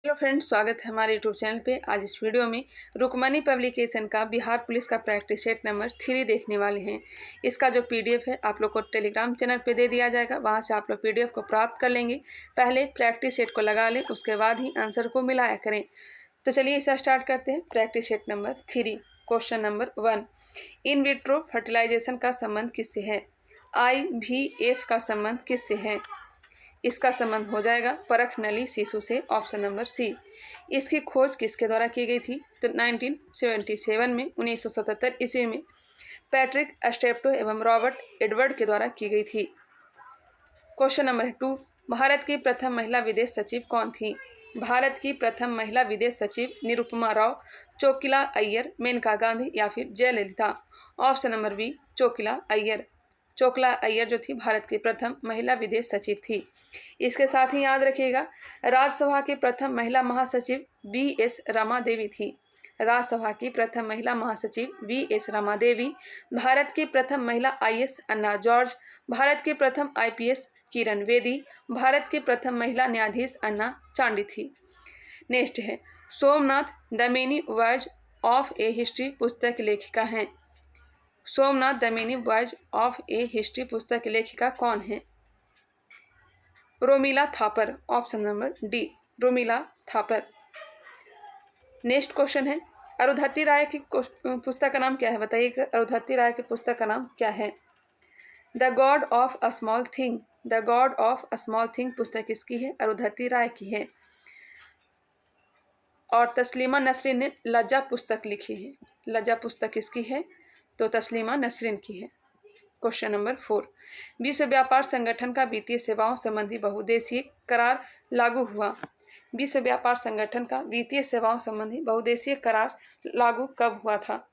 Hello friends, स्वागत है हमारे यूट्यूब चैनल पे। आज इस वीडियो में रुक्मणी पब्लिकेशन का बिहार पुलिस का प्रैक्टिस सेट नंबर 3 देखने वाले हैं। इसका जो पीडीएफ है आप लोग को टेलीग्राम चैनल पे दे दिया जाएगा, वहां से आप लोग पीडीएफ को प्राप्त कर लेंगे। पहले प्रैक्टिस सेट को लगा लें, उसके बाद ही आंसर को मिलाया करें। तो चलिए इसे स्टार्ट करते हैं। Practice set number 3, question number 1। In vitro fertilization का संबंध किससे है? IVF का संबंध किससे है? इसका संबंध हो जाएगा परख नली शिशु से, ऑप्शन नंबर सी। इसकी खोज किसके द्वारा की गई थी? तो 1977 में 1977 ईस्वी में पैट्रिक स्टेप्टो एवं रॉबर्ट एडवर्ड के द्वारा की गई थी। Question number 2। भारत की प्रथम महिला विदेश सचिव कौन थी? भारत की प्रथम महिला विदेश सचिव निरुपमा राव, चोकिला अय्यर, मेनका गांधी या फिर Jayalalithaa? Option number B, Chokila Iyer. Chokila Iyer जो थी भारत की प्रथम महिला विदेश सचिव थी। इसके साथ ही याद रखिएगा, राज्यसभा की प्रथम महिला महासचिव VS रमा देवी थी। राज्यसभा की प्रथम महिला महासचिव VS रमा देवी। भारत की प्रथम महिला IS अन्ना जॉर्ज। भारत की प्रथम IPS किरण बेदी। भारत की प्रथम महिला न्यायाधीश अन्ना चांडी थी। नेक्स्ट है, Somnath the many voyage of A history पुस्तक की लेखिका हैं। Somnath the many voyage of A history पुस्तक की लेखिका कौन है? Romila Thapar, option number D, Romila Thapar. Next question है, अरुंधति राय की पुस्तक का नाम क्या है? बताइए, अरुंधति राय की पुस्तक का नाम क्या है? The God of a small thing. The God of a small thing पुस्तक किसकी है? अरुंधति राय की है। और तस्लीमा नसरीन ने लज्जा पुस्तक लिखी है। लज्जा पुस्तक किसकी है? तो तस्लीमा नसरीन की है। Question number 4। विश्व व्यापार संगठन का वित्तीय सेवाओं संबंधी बहुउद्देशीय करार लागू हुआ। विश्व व्यापार संगठन का वित्तीय सेवाओं संबंधी बहुउद्देशीय करार लागू कब हुआ था?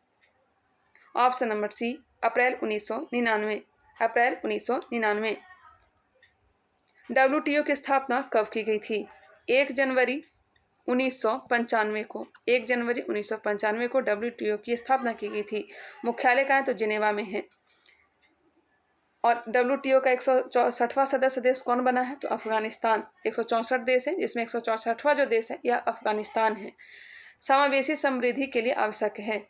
ऑप्शन नंबर सी, अप्रैल 1999। अप्रैल 1999। WTO की स्थापना कब की गई थी? 1 जनवरी 1995 को। 1 जनवरी 1995 को WTO की स्थापना की गई थी। मुख्यालय कहाँ है? तो जिनेवा में है। और WTO का 164वां सदस्य देश कौन बना है? तो अफगानिस्तान। 164 देश है, जिसमें 164वां जो देश है यह अफगानिस्तान है। समावेशी समृद्धि के लिए आवश्यक है।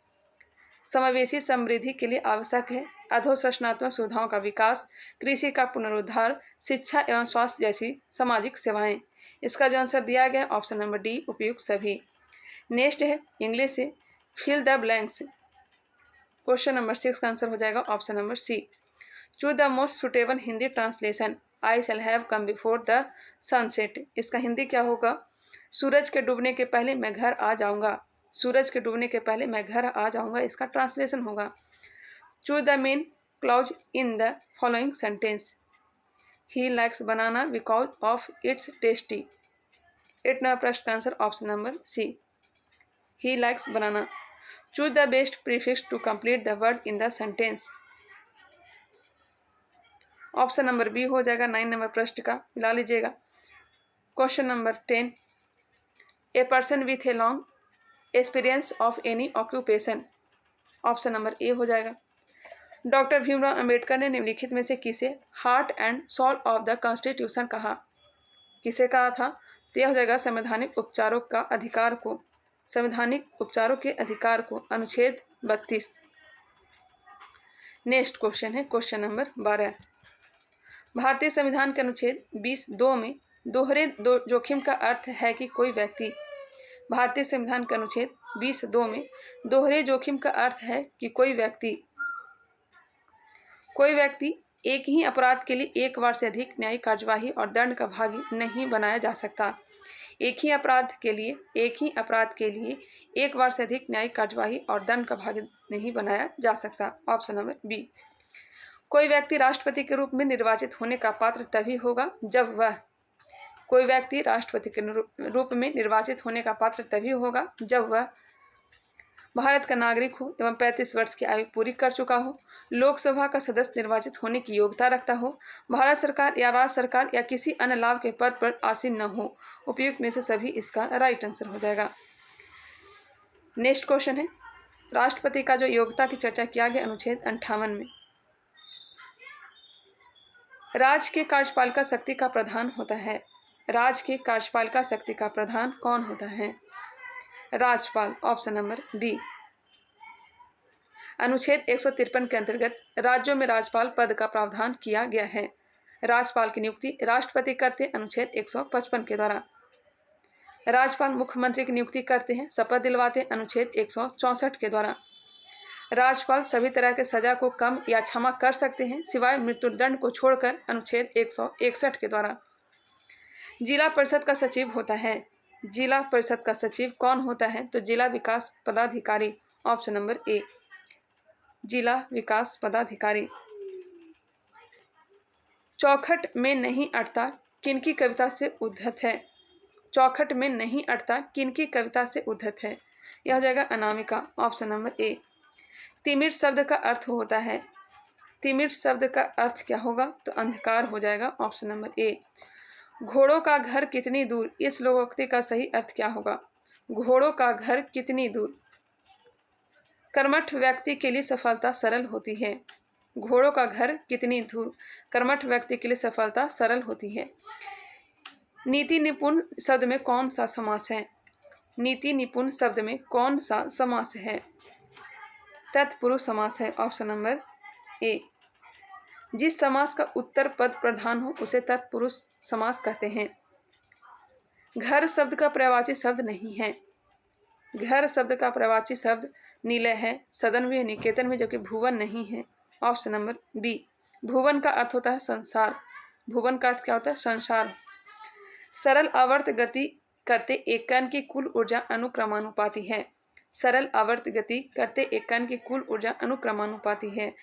समावेशी समृद्धि के लिए आवश्यक है अधोसंरचनात्मक सुविधाओं का विकास, कृषि का पुनरुद्धार, शिक्षा एवं स्वास्थ्य जैसी सामाजिक सेवाएं। इसका जो आंसर दिया गया ऑप्शन नंबर डी, उपयुक्त सभी। नेक्स्ट है इंग्लिश से fill the blanks. Question number 6 का आंसर हो जाएगा option number C. Choose the most suitable Hindi translation. I shall have come before the sunset. इसका हिंदी क्या होगा? सूरज के डूबने के पहले मैं घर आ जाऊंगा। सूरज के डूबने के पहले मैं घर आ जाऊंगा, इसका ट्रांसलेशन होगा। Choose the main clause in the following sentence. He likes banana because of its tasty. 8 number प्रश्न का answer option number C, he likes banana. Choose the best prefix to complete the word in the sentence. Option number B हो जाएगा 9 number प्रश्न का, मिला लीजिएगा। Question number 10। A person with a long experience of any occupation. Option number A हो जाएगा। Doctor Bhimrao Ambedkar ने निम्नलिखित में से किसे heart and soul of the constitution कहा? किसे कहा था? तो यह हो जाएगा संवैधानिक उपचारों का अधिकार को। संवैधानिक उपचारों के अधिकार को, अनुच्छेद 32। नेक्स्ट क्वेश्चन है क्वेश्चन नंबर 12। भारतीय संविधान के अनुच्छेद 20(2) में दोहरे जोखिम का अर्थ है कि कोई व्यक्ति। भारतीय संविधान के अनुच्छेद 20(2) में दोहरे जोखिम का अर्थ है कि कोई व्यक्ति एक ही अपराध के लिए एक बार से अधिक न्यायिक कार्यवाही और दंड का भागी नहीं बनाया जा सकता। एक ही अपराध के लिए एक बार से अधिक न्यायिक कार्यवाही और दंड का भागी नहीं बनाया जा सकता। Option number B. कोई व्यक्ति राष्ट्रपति के रूप में निर्वाचित होने का पात्र तभी होगा जब वह भारत का नागरिक हो एवं 35 वर्ष की आयु पूरी कर चुका हो, लोकसभा का सदस्य निर्वाचित होने की योग्यता रखता हो, भारत सरकार या राज्य सरकार या किसी अन्य लाभ के पद पर आसीन न हो। उपयुक्त में से सभी इसका राइट आंसर हो जाएगा। नेक्स्ट क्वेश्चन है, राष्ट्रपति का जो योग्यता की चर्चा किया गया अनुच्छेद 58 में। राज्य के कार्यपालिका शक्ति का प्रधान होता है। राज्य के कार्यपालिका शक्ति का प्रधान कौन होता है? राज्यपाल। Option number B. अनुच्छेद 153 के अंतर्गत राज्यों में राज्यपाल पद का प्रावधान किया गया है। राज्यपाल की नियुक्ति राष्ट्रपति करते हैं अनुच्छेद 155 के द्वारा। राज्यपाल मुख्यमंत्री की नियुक्ति करते हैं, शपथ दिलवाते हैं अनुच्छेद 164 के द्वारा। राज्यपाल सभी तरह के सजा को कम या क्षमा कर सकते हैं सिवाय मृत्युदंड को छोड़कर अनुच्छेद 161 के द्वारा। जिला परिषद का सचिव होता है। जिला परिषद का सचिव कौन होता है? तो जिला विकास पदाधिकारी। ऑप्शन नंबर ए, जिला विकास पदाधिकारी। चौखट में नहीं अटता किनकी कविता से उद्धत है? चौखट में नहीं अटता किनकी कविता से उद्धत है? यह हो जाएगा अनामिका। Option number A. तिमिर शब्द का अर्थ होता है। तिमिर शब्द का अर्थ क्या होगा? तो अंधकार हो जाएगा। ऑप्शन नंबर ए। घोड़ों का घर कितनी दूर, इस लोकोक्ति का सही अर्थ क्या होगा? घोड़ों का घर कितनी दूर। कर्मठ व्यक्ति के लिए सफलता सरल होती है। घोड़ों का घर कितनी दूर, कर्मठ व्यक्ति के लिए सफलता सरल होती है। नीति निपुण शब्द में कौन सा समास है? नीति निपुण शब्द में कौन सा समास है? तत्पुरुष समास है। ऑप्शन नंबर ए। जिस समास का उत्तर पद प्रधान हो उसे तत्पुरुष समास कहते हैं। घर शब्द का पर्यायवाची शब्द नहीं है। घर शब्द का पर्यायवाची शब्द निलय है, सदन में, निकेतन में, जो कि भुवन नहीं है। Option number B. भुवन का अर्थ होता है संसार। भुवन का अर्थ क्या होता है? संसार। सरल आवर्त गति करते एक कण की कुल ऊर्जा अनुक्रमानुपाती है। सरल आवर्त गति करते एक कण की कुल ऊर्जा अनुक्रमानुपाती है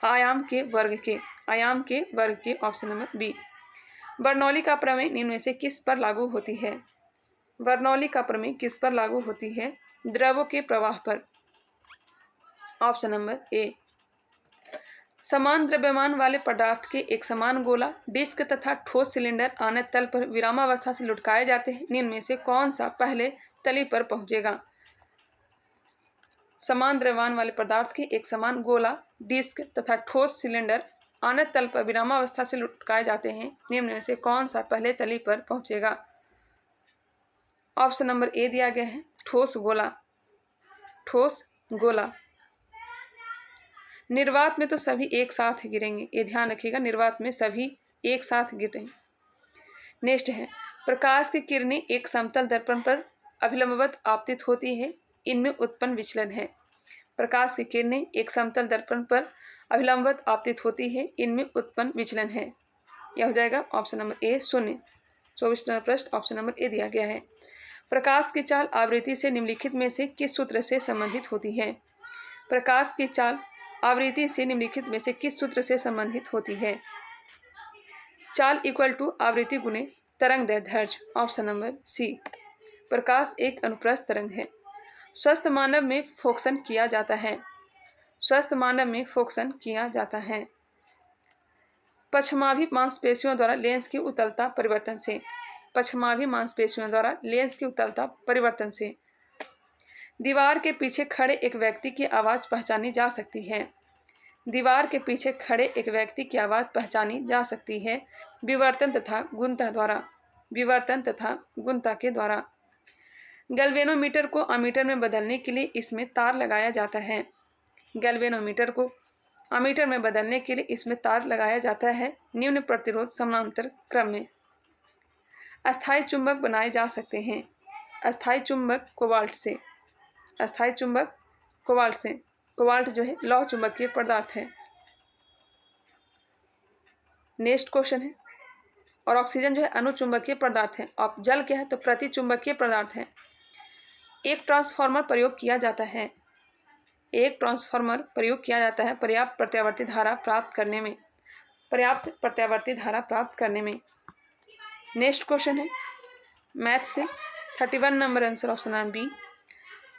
आयाम के वर्ग के। आयाम के वर्ग के। Option number B. बर्नौली का प्रमेय निम्न में से किस पर लागू होती है? बर्नौली का प्रमेय किस पर लागू होती है? द्रव्यों के प्रवाह पर। ऑप्शन नंबर ए। समान द्रव्यमान वाले पदार्थ के एक समान गोला, डिस्क तथा ठोस सिलेंडर आने तल पर विरामावस्था से लुढ़काए जाते हैं। निम्न में से कौन सा पहले तली पर पहुंचेगा? समान द्रव्यमान वाले पदार्थ के एक समान गोला, डिस्क तथा ठोस सिलेंडर आने तल पर विरामावस्था से लुढ़काए जाते हैं। निम्न में से कौन सा पहले तली पर पहुंचेगा? ऑप्शन नंबर ए दिया गया है, ठोस गोला। ठोस गोला। निर्वात में तो सभी एक साथ गिरेंगे, ये ध्यान रखिएगा, निर्वात में सभी एक साथ गिरेंगे। नेक्स्ट है, प्रकाश की किरणें एक समतल दर्पण पर अभिलंबवत आपतित होती है, इनमें उत्पन्न विचलन है। प्रकाश की किरणें एक समतल दर्पण पर अभिलंबवत आपतित होती है, इनमें उत्पन्न विचलन है। यह हो जाएगा ऑप्शन नंबर ए, शून्य। 24 नंबर प्रश्न ऑप्शन नंबर ए दिया गया है। प्रकाश की चाल आवृत्ति से निम्नलिखित में से किस सूत्र से संबंधित होती है? प्रकाश की चाल आवृत्ति से निम्नलिखित में से किस सूत्र से संबंधित होती है? चाल इक्वल टू आवृत्ति गुणे तरंग दैर्ध्य। ऑप्शन नंबर सी। प्रकाश एक अनुप्रस्थ तरंग है। स्वस्थ मानव में फोकसन किया जाता है। स्वस्थ मानव में फोकसन किया जाता है पश्चमाभी मांसपेशियों द्वारा लेंस की उत्तलता परिवर्तन से। पश्चमाभी मांसपेशियों द्वारा लेंस की उत्तलता परिवर्तन से। दीवार के पीछे खड़े एक व्यक्ति की आवाज़ पहचानी जा सकती है। दीवार के पीछे खड़े एक व्यक्ति की आवाज़ पहचानी जा सकती है विवर्तन तथा गुणता द्वारा। विवर्तन तथा गुणता के द्वारा। गैल्वेनोमीटर को अमीटर में बदलने के लिए इसमें तार लगाया जाता है। गैल्वेनोमीटर को अमीटर में बदलने के लिए इसमें तार लगाया जाता है निम्न प्रतिरोध समानांतर क्रम में। अस्थायी चुंबक बनाए जा सकते हैं। अस्थायी चुंबक कोबाल्ट से। अस्थायी चुंबक कोबाल्ट से। कोबाल्ट जो है लौह चुंबकीय पदार्थ है। नेक्स्ट क्वेश्चन है, और ऑक्सीजन जो है अनुचुंबकीय पदार्थ है। और जल क्या है? तो प्रतिचुंबकीय पदार्थ है। एक ट्रांसफार्मर प्रयोग किया जाता है। एक ट्रांसफार्मर प्रयोग किया जाता है पर्याप्त प्रत्यावर्ती धारा प्राप्त करने में। पर्याप्त प्रत्यावर्ती धारा प्राप्त करने में। नेक्स्ट क्वेश्चन है मैथ से 31 नंबर आंसर ऑप्शन है बी।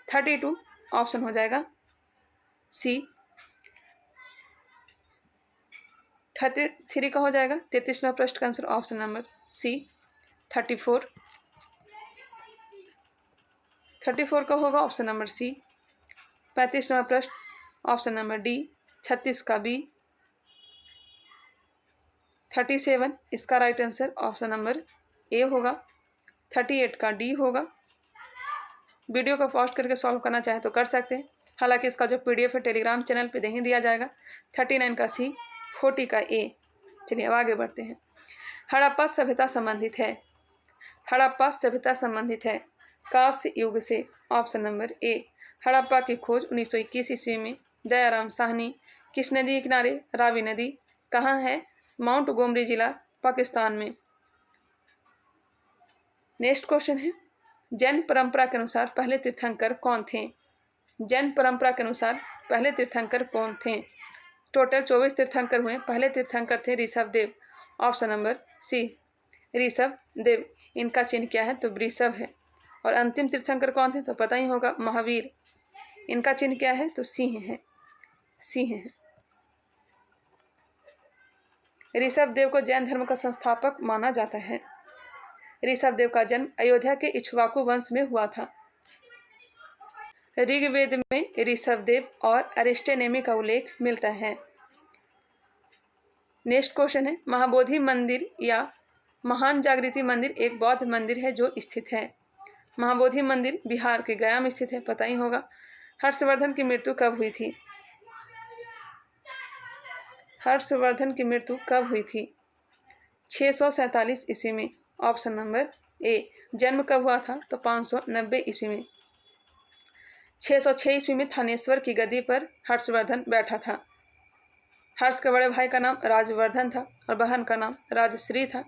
32 ऑप्शन हो जाएगा सी। 33 का हो जाएगा 33 नंबर प्रश्न का आंसर ऑप्शन नंबर सी। 34 का होगा ऑप्शन नंबर सी। 35 नंबर प्रश्न ऑप्शन नंबर डी। 36 का बी। 37 इसका राइट आंसर ऑप्शन नंबर ए होगा, 38 का डी होगा। वीडियो को पॉज करके सॉल्व करना चाहे तो कर सकते हैं, हालांकि इसका जो पीडीएफ है टेलीग्राम चैनल पे नहीं दिया जाएगा। 39 का सी, 40 का ए। चलिए अब आगे बढ़ते हैं। हड़प्पा सभ्यता संबंधित है, हड़प्पा सभ्यता संबंधित है कांस्य युग से। ऑप्शन नंबर ए। हड़प्पा की खोज 1921 ईस्वी में दयाराम साहनी किस नदी के किनारे? रावी नदी। कहाँ है? माउंट गोमरी जिला, पाकिस्तान में। नेक्स्ट क्वेश्चन है, जैन परंपरा के अनुसार पहले तीर्थंकर कौन थे? जैन परंपरा के अनुसार पहले तीर्थंकर कौन थे? टोटल 24 तीर्थंकर हुए। पहले तीर्थंकर थे ऋषभ देव। ऑप्शन नंबर सी, ऋषभ देव। इनका चिन्ह क्या है? तो वृषभ है। और अंतिम तीर्थंकर कौन थे? तो पता ही होगा, महावीर। इनका चिन्ह क्या है? तो सिंह है, सिंह है। ऋषभ देव को जैन धर्म का संस्थापक माना जाता है। ऋषभ देव का जन्म अयोध्या के इक्ष्वाकु वंश में हुआ था। ऋग्वेद में ऋषभ देव और अरिस्टेनेमी का उल्लेख मिलता है। नेक्स्ट क्वेश्चन है, महाबोधि मंदिर या महान जागृति मंदिर एक बौद्ध मंदिर है जो स्थित है। महाबोधि मंदिर बिहार के गया में स्थित है, पता ही होगा। हर्षवर्धन की मृत्यु कब हुई थी? हर्षवर्धन की मृत्यु कब हुई थी? 647 ईस्वी में। ऑप्शन नंबर ए। जन्म कब हुआ था? तो 590 ईस्वी में। 606 ईस्वी में थानेश्वर की गद्दी पर हर्षवर्धन बैठा था। हर्ष के बड़े भाई का नाम राजवर्धन था और बहन का नाम राजश्री था।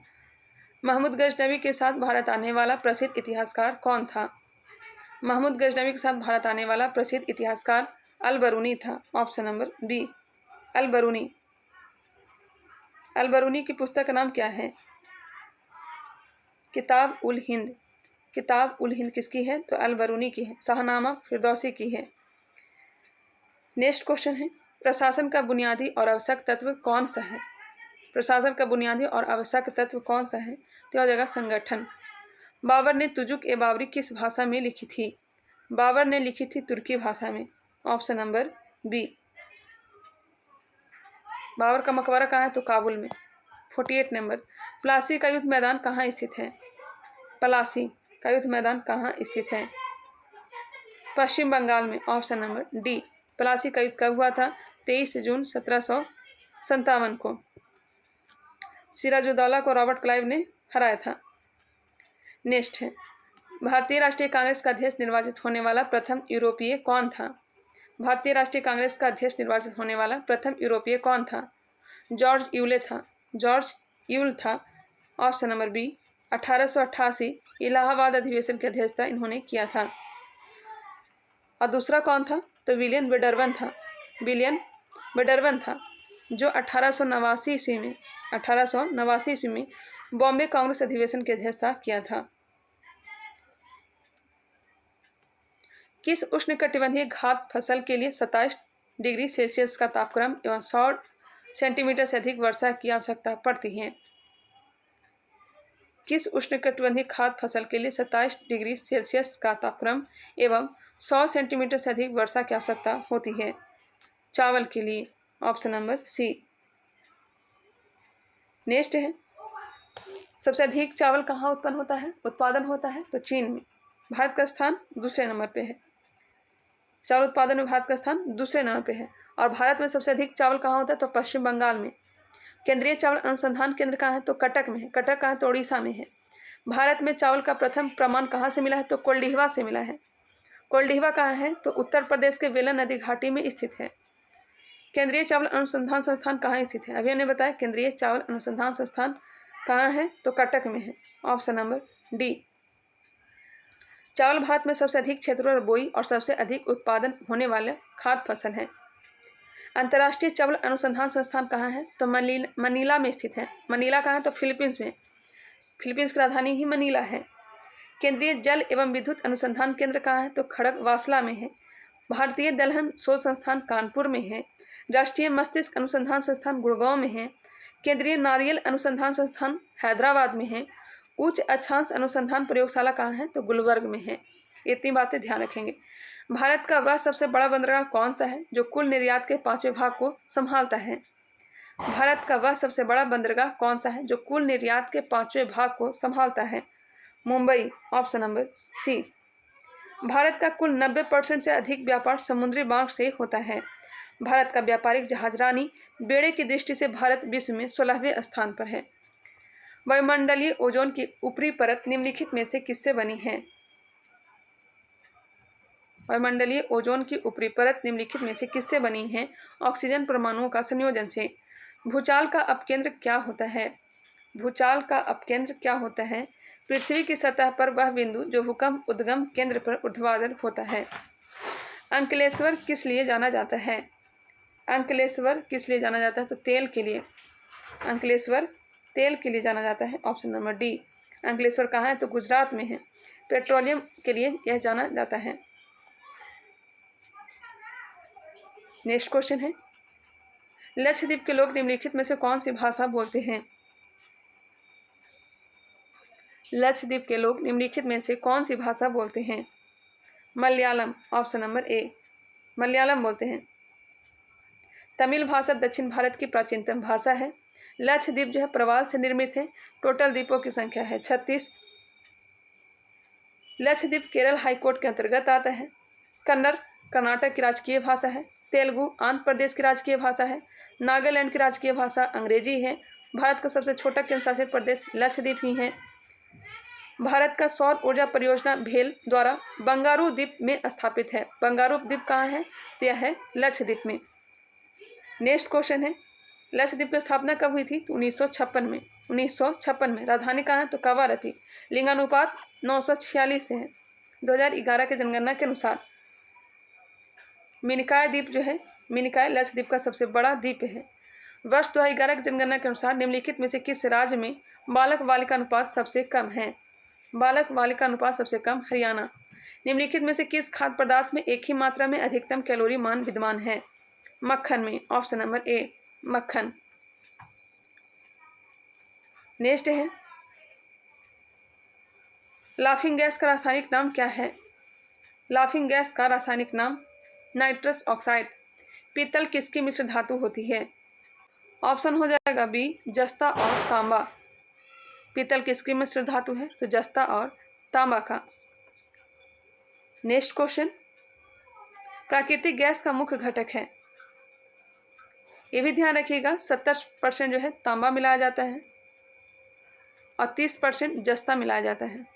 महमूद गजनवी के साथ भारत आने वाला प्रसिद्ध इतिहासकार कौन था? महमूद गजनवी के साथ भारत आने वाला प्रसिद्ध इतिहासकार अल-बरूनी था। Option number B, Al-Biruni. Al-Biruni की पुस्तक का नाम क्या है? किताब उल हिंद। किताब उल हिंद किसकी है? तो अल-बरूनी की है। शाहनामा फिरदौसी की है। नेक्स्ट क्वेश्चन है, प्रशासन का बुनियादी और आवश्यक तत्व कौन सा है? प्रशासन का बुनियादी और आवश्यक तत्व कौन सा है? तो यह जगह संगठन। बाबर ने तुजुक ए बाबरी किस भाषा में लिखी थी? बाबर ने लिखी थी तुर्की भाषा में। Option number B. बाबर का मकबरा कहाँ है? तो काबुल में। 48 नंबर, प्लासी का युद्ध मैदान कहाँ स्थित है? प्लासी का युद्ध मैदान कहाँ स्थित है? पश्चिम बंगाल में। Option number D. प्लासी का युद्ध कब हुआ था? 23 जून 1757 को। सिराजुद्दौला को रॉबर्ट क्लाइव ने हराया था। नेक्स्ट है, भारतीय राष्ट्रीय कांग्रेस का अध्यक्ष निर्वाचित होने वाला प्रथम यूरोपीय कौन था? भारतीय राष्ट्रीय कांग्रेस का अध्यक्ष निर्वाचित होने वाला प्रथम यूरोपीय कौन था? जॉर्ज यूले था, जॉर्ज यूल था। Option number B. 1888 इलाहाबाद अधिवेशन की अध्यक्षता इन्होंने किया था। और दूसरा कौन था? तो विलियम वेडरवन था, विलियम वेडरवन था, जो 1889 ईस्वी में बॉम्बे कांग्रेस अधिवेशन की अध्यक्षता किया था। किस उष्णकटिबंधीय घात फसल के लिए 27 डिग्री सेल्सियस का तापक्रम एवं 100 सेंटीमीटर से अधिक वर्षा की आवश्यकता पड़ती है? किस उष्णकटिबंधीय खाद्य फसल के लिए 27 डिग्री सेल्सियस का तापक्रम एवं 100 सेंटीमीटर से अधिक वर्षा की आवश्यकता होती है? चावल के लिए। ऑप्शन नंबर सी। नेक्स्ट है, सबसे अधिक चावल कहाँ उत्पन्न होता है, उत्पादन होता है? तो चीन में। भारत का स्थान दूसरे नंबर पे है। चावल उत्पादन में भारत का स्थान दूसरे नंबर पे है। और भारत में सबसे अधिक चावल कहाँ होता है? तो पश्चिम बंगाल में। केंद्रीय चावल अनुसंधान केंद्र कहाँ है? तो कटक में है। कटक कहाँ है? तो उड़ीसा में है। भारत में चावल का प्रथम प्रमाण कहाँ से मिला है? तो कोल्डिहवा से मिला है। कोल्डिहवा कहाँ है? तो उत्तर प्रदेश के वेलन नदी घाटी में स्थित है। केंद्रीय चावल अनुसंधान संस्थान कहाँ स्थित है? अभी हमने बताया केंद्रीय चावल अनुसंधान संस्थान कहाँ है? तो कटक में है। Option number D. चावल भारत में सबसे अधिक क्षेत्रों पर बोई और सबसे अधिक उत्पादन होने वाले खाद्य फसल है। अंतर्राष्ट्रीय चावल अनुसंधान संस्थान कहाँ है? तो मनीला में स्थित है। मनीला कहाँ है? तो फिलीपींस में। फिलीपींस की राजधानी ही मनीला है। केंद्रीय जल एवं विद्युत अनुसंधान केंद्र कहाँ है? तो खड़गवासला में है। भारतीय दलहन शोध संस्थान कानपुर में है। राष्ट्रीय मस्तिष्क अनुसंधान संस्थान गुड़गांव में है। केंद्रीय नारियल अनुसंधान संस्थान हैदराबाद में है। उच्च अक्षांश अनुसंधान प्रयोगशाला कहाँ है? तो गुलबर्ग में है। इतनी बातें ध्यान रखेंगे। भारत का वह सबसे बड़ा बंदरगाह कौन सा है जो कुल निर्यात के 5वें भाग को संभालता है? भारत का वह सबसे बड़ा बंदरगाह कौन सा है जो कुल निर्यात के 5वें भाग को संभालता है? Mumbai, option number C. Bharat का कुल 90% से अधिक व्यापार समुद्री मार्ग से होता है। भारत का व्यापारिक जहाजरानी बेड़े की दृष्टि से भारत विश्व में 16वें स्थान पर है। वायुमंडलीय ओजोन की ऊपरी परत निम्नलिखित में से किससे बनी है? वायुमंडलीय ओजोन की ऊपरी परत निम्नलिखित में से किससे बनी है? ऑक्सीजन परमाणुओं का संयोजन से। भूचाल का अपकेंद्र क्या होता है? भूचाल का अपकेंद्र क्या होता है? पृथ्वी की सतह पर वह बिंदु जो भूकंप उद्गम केंद्र पर ऊर्ध्वाधर होता है। अंकलेश्वर किस लिए जाना जाता है? अंकलेश्वर किस लिए जाना जाता है? तो तेल के लिए। अंकलेश्वर तेल के लिए जाना जाता है। Option number D. अंकलेश्वर कहाँ है? तो गुजरात में है। पेट्रोलियम के लिए यह जाना जाता है। नेक्स्ट क्वेश्चन है, लक्षद्वीप के लोग निम्नलिखित में से कौन सी भाषा बोलते हैं? लक्षद्वीप के लोग निम्नलिखित में से कौन सी भाषा बोलते हैं? मलयालम, ऑप्शन नंबर ए, मलयालम बोलते हैं। तमिल भाषा दक्षिण भारत की प्राचीनतम भाषा है। लक्षद्वीप जो है प्रवाल से निर्मित है। टोटल द्वीपों की संख्या है 36। लक्षद्वीप केरल हाईकोर्ट के अंतर्गत आता है। कन्नड़ कर्नाटक की राजकीय भाषा है। तेलुगु आंध्र प्रदेश की राजकीय भाषा है। नागालैंड की राजकीय भाषा अंग्रेजी है। भारत का सबसे छोटा केंद्र शासित प्रदेश लक्षद्वीप ही है। भारत का सौर ऊर्जा परियोजना भेल द्वारा बंगारू द्वीप में स्थापित है। बंगारू द्वीप कहाँ है? तो यह है लक्षद्वीप में। नेक्स्ट क्वेश्चन है, लक्षद्वीप की स्थापना कब हुई थी? तो 1956 में। 1956 में। राजधानी कहाँ है? तो कवारती। लिंगानुपात 946 से है 2011 के जनगणना के अनुसार। मिनिकॉय द्वीप जो है, मिनिकॉय लक्षद्वीप का सबसे बड़ा द्वीप है। वर्ष 2011 की जनगणना के अनुसार निम्नलिखित में से किस राज्य में बालक बालिका अनुपात सबसे कम है? बालक बालिका अनुपात सबसे कम हरियाणा। निम्नलिखित में से किस खाद्य पदार्थ में एक ही मात्रा में अधिकतम कैलोरी मान विद्यमान है? मक्खन में। ऑप्शन नंबर ए, मक्खन। नेक्स्ट है, लाफिंग गैस का रासायनिक नाम क्या है? लाफिंग गैस का रासायनिक नाम नाइट्रस ऑक्साइड। पीतल किसकी मिश्र धातु होती है? ऑप्शन हो जाएगा बी, जस्ता और तांबा। पीतल किसकी मिश्र धातु है? तो जस्ता और तांबा का। नेक्स्ट क्वेश्चन, प्राकृतिक गैस का मुख्य घटक है। ये भी ध्यान रखिएगा 70% जो है तांबा मिलाया जाता है और 30% जस्ता मिलाया जाता है।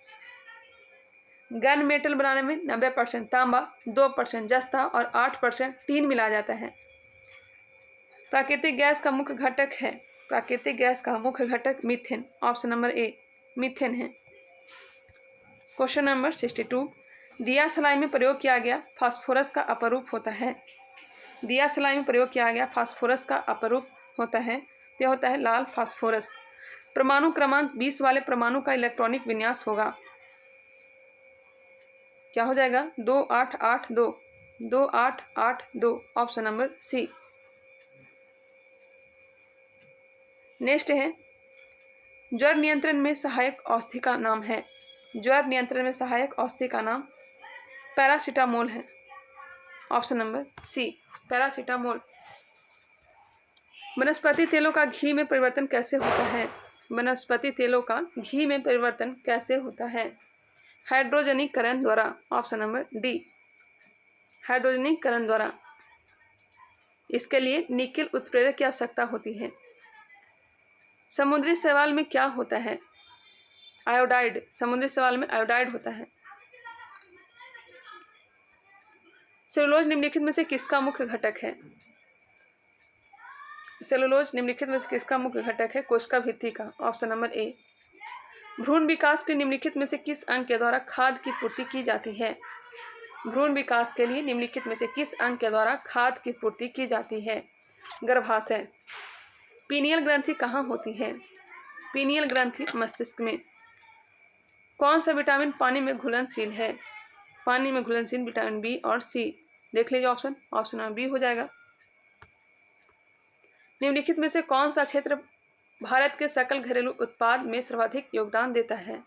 गन मेटल बनाने में 90% तांबा, 2% जस्ता और 8% टीन मिलाया जाता है। प्राकृतिक गैस का मुख्य घटक है, प्राकृतिक गैस का मुख्य घटक मीथेन। ऑप्शन नंबर ए, मीथेन है। क्वेश्चन नंबर 62, दिया सलाई में प्रयोग किया गया फास्फोरस का अपरूप होता है। दिया सलाई में प्रयोग किया गया फास्फोरस का अपरूप होता है, यह होता है लाल फास्फोरस। परमाणु क्रमांक 20 वाले परमाणु का इलेक्ट्रॉनिक विन्यास होगा, क्या हो जाएगा? 2882, 2882। ऑप्शन नंबर सी। नेक्स्ट है, ज्वर नियंत्रण में सहायक औषधि का नाम है। ज्वर नियंत्रण में सहायक औषधि का नाम पैरासीटामोल है। Option number C, paracetamol. वनस्पति तेलों का घी में परिवर्तन कैसे होता है? वनस्पति तेलों का घी में परिवर्तन कैसे होता है? हाइड्रोजनीकरण द्वारा। ऑप्शन नंबर डी, हाइड्रोजनीकरण द्वारा। इसके लिए निकेल उत्प्रेरक की आवश्यकता होती है। समुद्री शैवाल में क्या होता है? आयोडाइड। समुद्री शैवाल में आयोडाइड होता है। सेलुलोज निम्नलिखित में से किसका मुख्य घटक है? सेलुलोज निम्नलिखित में से किसका मुख्य घटक है? कोशिका भित्ति का। ऑप्शन नंबर ए। भ्रूण विकास के निम्नलिखित में से किस अंग के द्वारा खाद की पूर्ति की जाती है? भ्रूण विकास के लिए निम्नलिखित में से किस अंग के द्वारा खाद की पूर्ति की जाती है? गर्भाशय। पीनियल ग्रंथि कहाँ होती है? पीनियल ग्रंथि मस्तिष्क में। कौन सा विटामिन पानी में घुलनशील है? पानी में घुलनशील विटामिन बी और सी। देख लीजिए ऑप्शन, ऑप्शन नंबर बी हो जाएगा। निम्नलिखित में से कौन सा क्षेत्र भारत के सकल घरेलू उत्पाद में सर्वाधिक योगदान देता है?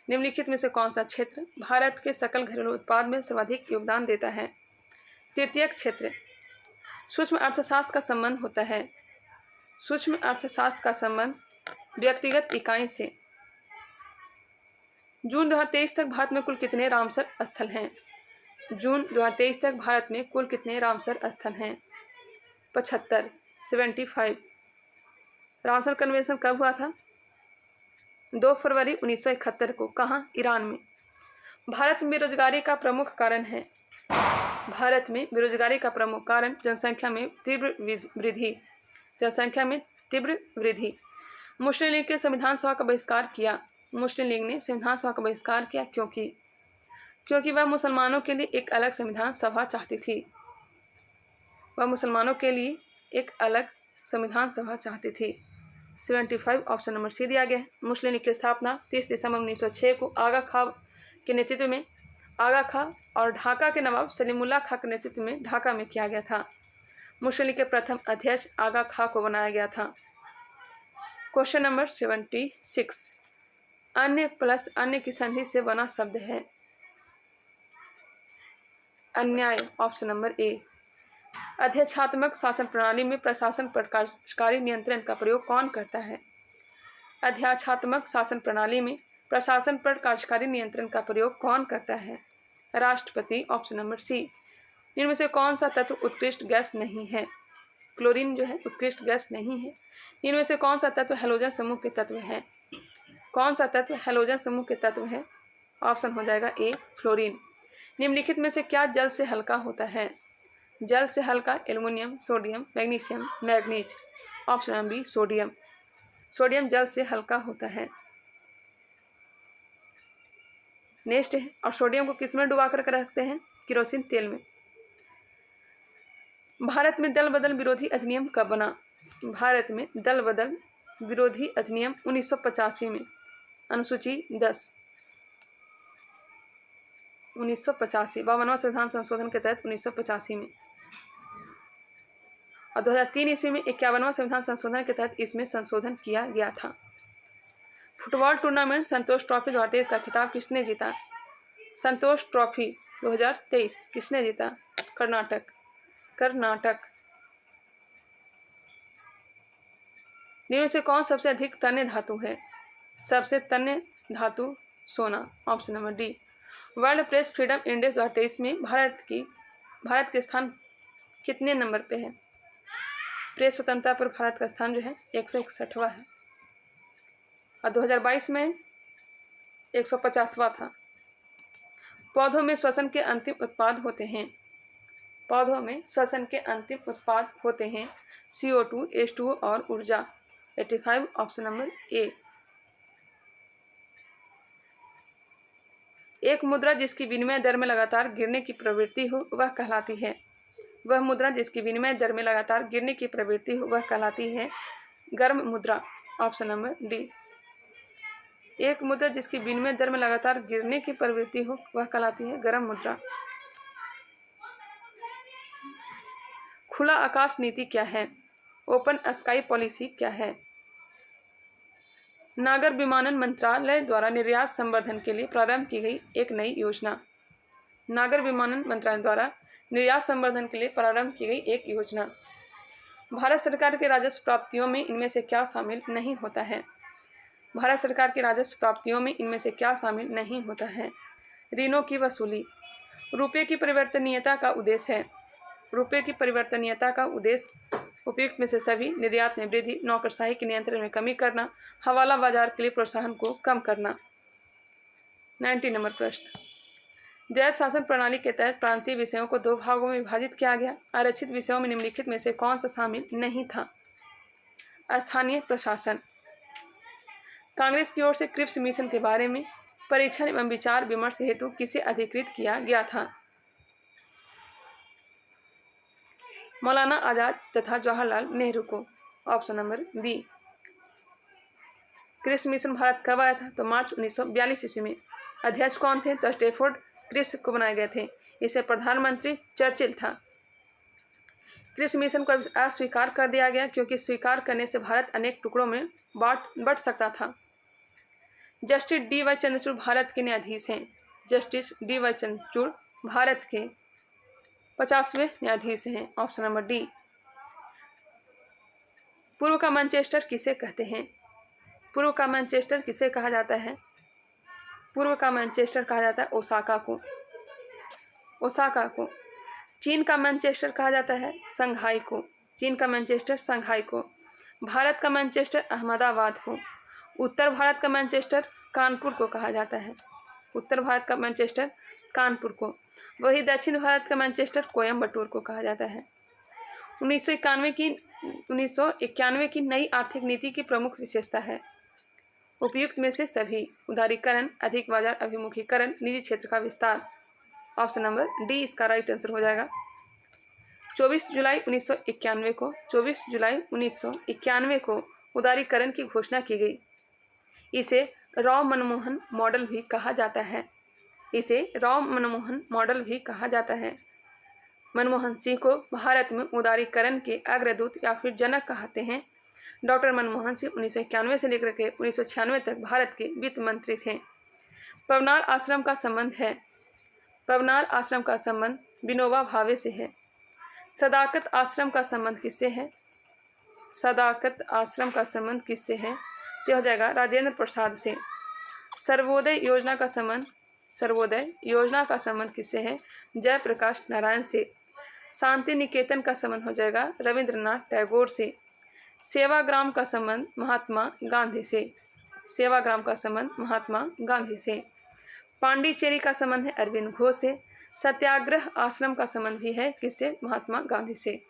निम्नलिखित में से कौन सा क्षेत्र भारत के सकल घरेलू उत्पाद में सर्वाधिक योगदान देता है? तृतीयक क्षेत्र। सूक्ष्म अर्थशास्त्र का संबंध होता है। सूक्ष्म अर्थशास्त्र का संबंध व्यक्तिगत इकाई से। जून 2023 तक भारत में कुल कितने रामसर स्थल हैं? जून 2023 तक भारत में कुल कितने रामसर स्थल हैं? 75, 75। रामसर कन्वेंशन कब हुआ था? 2 फरवरी 1971 को। कहाँ? ईरान में। भारत में बेरोजगारी का प्रमुख कारण है। भारत में बेरोजगारी का प्रमुख कारण जनसंख्या में तीव्र वृद्धि। जनसंख्या में तीव्र वृद्धि। मुस्लिम लीग के संविधान सभा का बहिष्कार किया। मुस्लिम लीग ने संविधान सभा का बहिष्कार किया क्योंकि वह मुसलमानों के लिए एक अलग संविधान सभा चाहती थी। वह मुसलमानों के लिए एक अलग संविधान सभा चाहती थी। 75 ऑप्शन नंबर सी दिया गया है। मुस्लिम लीग की स्थापना 30 दिसंबर 1906 को आगा खां के नेतृत्व में आगा खां और ढाका के नवाब सलीमुल्लाह खां के नेतृत्व में ढाका में किया गया था। मुस्लिम लीग के प्रथम अध्यक्ष आगा खां को बनाया गया था। क्वेश्चन नंबर 76, अन्य प्लस अन्य की संधि से बना शब्द है। अन्याय, ऑप्शन नंबर ए। अध्यक्षात्मक शासन प्रणाली में प्रशासन पर कार्यकारी नियंत्रण का प्रयोग कौन करता है? अध्यक्षात्मक शासन प्रणाली में प्रशासन पर कार्यकारी नियंत्रण का प्रयोग कौन करता है? राष्ट्रपति, ऑप्शन नंबर सी। इनमें से कौन सा तत्व उत्कृष्ट गैस नहीं है? क्लोरीन जो है उत्कृष्ट गैस नहीं है। इनमें से कौन सा तत्व हैलोजन समूह के तत्व है? कौन सा तत्व हैलोजन समूह के तत्व है? ऑप्शन हो जाएगा ए, फ्लोरीन। निम्नलिखित में से क्या जल से हल्का होता है? जल से हल्का aluminium, sodium, magnesium, manganese. Option number B, sodium. Sodium जल से हल्का होता है। नेक्स्ट है, और सोडियम को किस में डुबा कर रखते हैं? केरोसिन तेल में। भारत में दल बदल विरोधी अधिनियम कब बना? भारत में दल बदल विरोधी अधिनियम 1985 में, अनुसूची 10, 1985, 52वां संविधान संशोधन के तहत 1985 में, और 2003 ईस्वी में 51वां संविधान संशोधन के तहत इसमें संशोधन किया गया था। फुटबॉल टूर्नामेंट संतोष ट्रॉफी 2023 का खिताब किसने जीता? संतोष ट्रॉफी 2023 किसने जीता? कर्नाटक। निम्न से कौन सबसे अधिक तन्य धातु है? सबसे तन्य धातु सोना। Option number D. World press freedom index 2023 में भारत के स्थान कितने नंबर पे है? प्रेस स्वतंत्रता पर भारत का स्थान जो है 161वां है, और 2022 में 150वां था। पौधों में श्वसन के अंतिम उत्पाद होते हैं। पौधों में श्वसन के अंतिम उत्पाद होते हैं CO2, H2O और ऊर्जा। 85 ऑप्शन नंबर ए। एक मुद्रा जिसकी विनिमय दर में लगातार गिरने की प्रवृत्ति हो वह कहलाती है। वह मुद्रा जिसकी विनिमय दर में लगातार गिरने की प्रवृत्ति हो वह कहलाती है गर्म मुद्रा। Option number D. एक मुद्रा जिसकी विनिमय दर में लगातार गिरने की प्रवृत्ति हो वह कहलाती है गर्म मुद्रा। खुला आकाश नीति क्या है? ओपन स्काई पॉलिसी क्या है? नागर विमानन मंत्रालय द्वारा निर्यात संवर्धन के लिए प्रारंभ की गई एक नई योजना। नागर विमानन मंत्रालय द्वारा निर्यात संवर्धन के लिए प्रारंभ की गई एक योजना। भारत सरकार के राजस्व प्राप्तियों में इनमें से क्या शामिल नहीं होता है? भारत सरकार की राजस्व प्राप्तियों में इनमें से क्या शामिल नहीं होता है? ऋणों की वसूली। रुपये की परिवर्तनीयता का उद्देश्य है। रुपये की परिवर्तनीयता का उद्देश्य उपयुक्त में से सभी निर्यात में वृद्धि, नौकरशाही के नियंत्रण में कमी करना, हवाला बाजार के लिए प्रोत्साहन को कम करना। 90 नंबर प्रश्न। जैव शासन प्रणाली के तहत प्रांतीय विषयों को 2 भागों में विभाजित किया गया। आरक्षित विषयों में निम्नलिखित में से कौन सा शामिल नहीं था? स्थानीय प्रशासन। कांग्रेस की ओर से क्रिप्स मिशन के बारे में परीक्षण एवं विचार विमर्श हेतु किसे अधिकृत किया गया था? मौलाना आजाद तथा जवाहरलाल नेहरू को। Option number B. Cripps mission Bharat कब आया था? तो मार्च 1942 ईस्वी में। अध्यक्ष कौन थे? तो स्टैफोर्ड क्रिप्स को बनाए गए थे। इसे प्रधानमंत्री चर्चिल था। क्रिप्स मिशन को अस्वीकार कर दिया गया क्योंकि स्वीकार करने से भारत अनेक टुकड़ों में बंट सकता था। Justice D.Y. चंद्रचूड़ भारत के न्यायाधीश हैं। Justice D.Y. चंद्रचूड़ भारत के 50वें न्यायाधीश हैं। Option number D. पूर्व का मैनचेस्टर किसे कहते हैं? पूर्व का मैनचेस्टर किसे कहा जाता है? पूर्व का मैनचेस्टर कहा जाता है ओसाका को। ओसाका को। चीन का मैनचेस्टर कहा जाता है संघाई को। चीन का मैनचेस्टर संघाई को। भारत का मैनचेस्टर अहमदाबाद को। उत्तर भारत का मैनचेस्टर कानपुर को कहा जाता है। उत्तर भारत का मैनचेस्टर कानपुर को। वही दक्षिण भारत का मैनचेस्टर कोयम्बटूर को कहा जाता है। 1991 की नई आर्थिक नीति की प्रमुख विशेषता है। उपयुक्त में से सभी। उदारीकरण, अधिक बाजार अभिमुखीकरण, निजी क्षेत्र का विस्तार। ऑप्शन नंबर डी इसका राइट आंसर हो जाएगा। 24 जुलाई 1991 को उदारीकरण की घोषणा की गई। इसे राव मनमोहन मॉडल भी कहा जाता है। इसे राव मनमोहन मॉडल भी कहा जाता है। मनमोहन सिंह को भारत में उदारीकरण के अग्रदूत या फिर जनक कहते हैं। डॉक्टर मनमोहन सिंह 1991 से लेकर के 1996 तक भारत के वित्त मंत्री थे। पवनार आश्रम का संबंध है। पवनार आश्रम का संबंध विनोबा भावे से है। सदाकत आश्रम का संबंध किससे है? सदाकत आश्रम का संबंध किससे है? तो हो जाएगा राजेंद्र प्रसाद से। सर्वोदय योजना का संबंध किससे है? जयप्रकाश नारायण से। शांति निकेतन का संबंध हो जाएगा रविंद्रनाथ टैगोर से। सेवाग्राम का संबंध महात्मा गांधी से। सेवाग्राम का संबंध महात्मा गांधी से। पांडिचेरी का संबंध है अरविंद घोष से। सत्याग्रह आश्रम का संबंध भी है किससे? महात्मा गांधी से।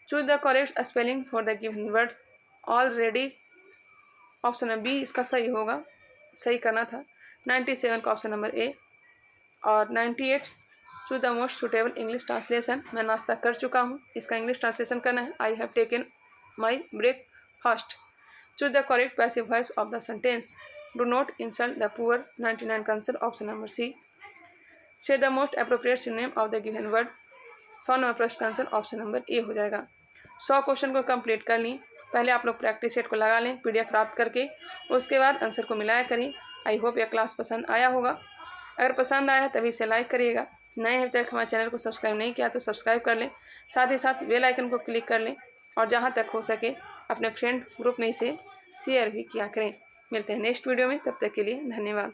Choose the correct spelling for the given words already. Option B इसका सही होगा, सही करना था। 97 का ऑप्शन नंबर ए और 98 choose the most suitable English translation. मैं नाश्ता कर चुका हूँ, इसका इंग्लिश ट्रांसलेशन करना है। I have taken my breakfast. Choose the correct passive voice of the sentence. Do not insult the poor. 99 का आंसर ऑप्शन नंबर सी। से the most appropriate synonym of the given word. 100 number प्रश्न का answer option number A हो जाएगा। 100 question को complete कर ली। पहले आप लोग प्रैक्टिस सेट को लगा लें PDF प्राप्त करके, उसके बाद आंसर को मिलाया करें। आई होप यह क्लास पसंद आया होगा। अगर पसंद आया है तभी इसे लाइक करिएगा। नए हैं तक हमारे चैनल को सब्सक्राइब नहीं किया तो सब्सक्राइब कर लें। साथ ही साथ बेल आइकन को क्लिक कर लें और जहाँ तक हो सके अपने फ्रेंड ग्रुप में इसे शेयर भी किया करें। मिलते हैं नेक्स्ट वीडियो में, तब तक के लिए धन्यवाद।